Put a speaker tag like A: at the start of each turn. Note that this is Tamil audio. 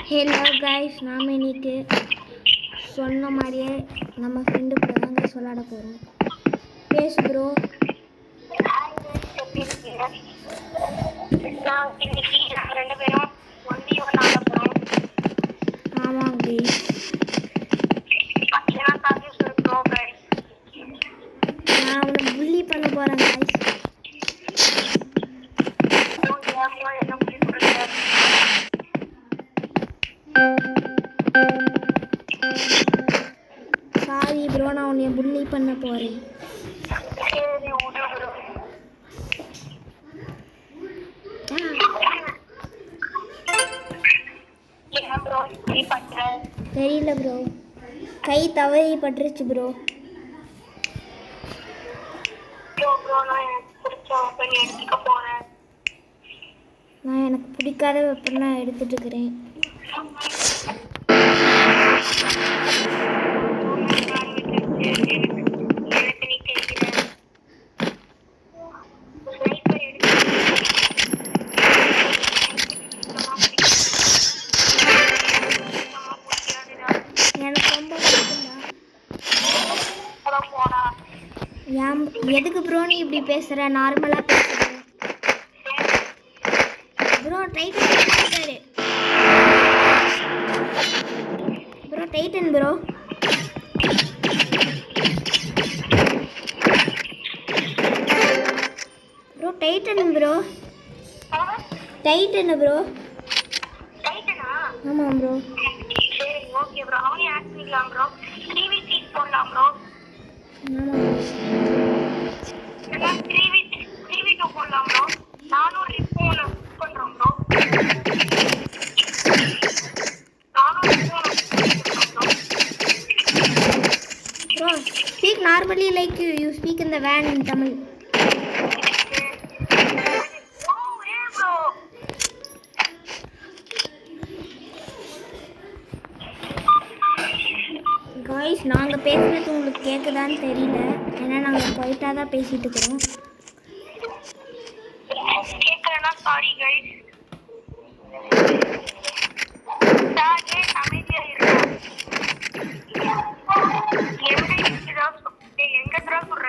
A: ஹலோ கைஸ், நாம் இன்னைக்கு சொன்ன மாதிரியே நம்ம ஃப்ரெண்டு கூட தாங்க சொல்லாட போகிறோம். பேசு ப்ரோ. ஆமாங்க கைஸ், நான் அவனை புள்ளி பண்ண போகிறேன் கைஸ். சாரி ப்ரோ, நான் உன்னை புள்ளி பண்ண போகிறேன். தெரியல ப்ரோ, கை தவறி பட்டுருச்சு ப்ரோ. நான் எனக்கு பிடிக்காத வெப்பன் நான் எடுத்துட்டு இருக்கிறேன். எனக்கு ரொம்ப பிடிக்கும்டா. எதுக்கு ப்ரோ நீ இப்படி பேசுற? நார்மலா பேசுற ப்ரோ. டைட்டன் இருக்காரு bro. Titan bro. Bro Titan bro. Titan bro. ஆமாம் ப்ரோ.
B: ஓகே ப்ரோ, அவனே ஆட் பண்ணிக்கலாம் ப்ரோ. 3v3 போடலாம் ப்ரோ.
A: ஆமாம்
B: எல்லாம் 3v2 போடலாம் ப்ரோ. நானும் ரிப்போன் பண்றோம் bro.
A: Bro. Speak normally like you speak in the van in Tamil. Guys, நாங்கள் பேசுகிறது உங்களுக்கு கேட்குதான்னு தெரியல, ஏன்னா நாங்கள் குவைட்டாக தான் பேசிகிட்டு இருக்கிறோம்.
B: கேட்கலன்னா சாரி கைஸ். அமைதியா இருக்கா? எங்க சொல்ற?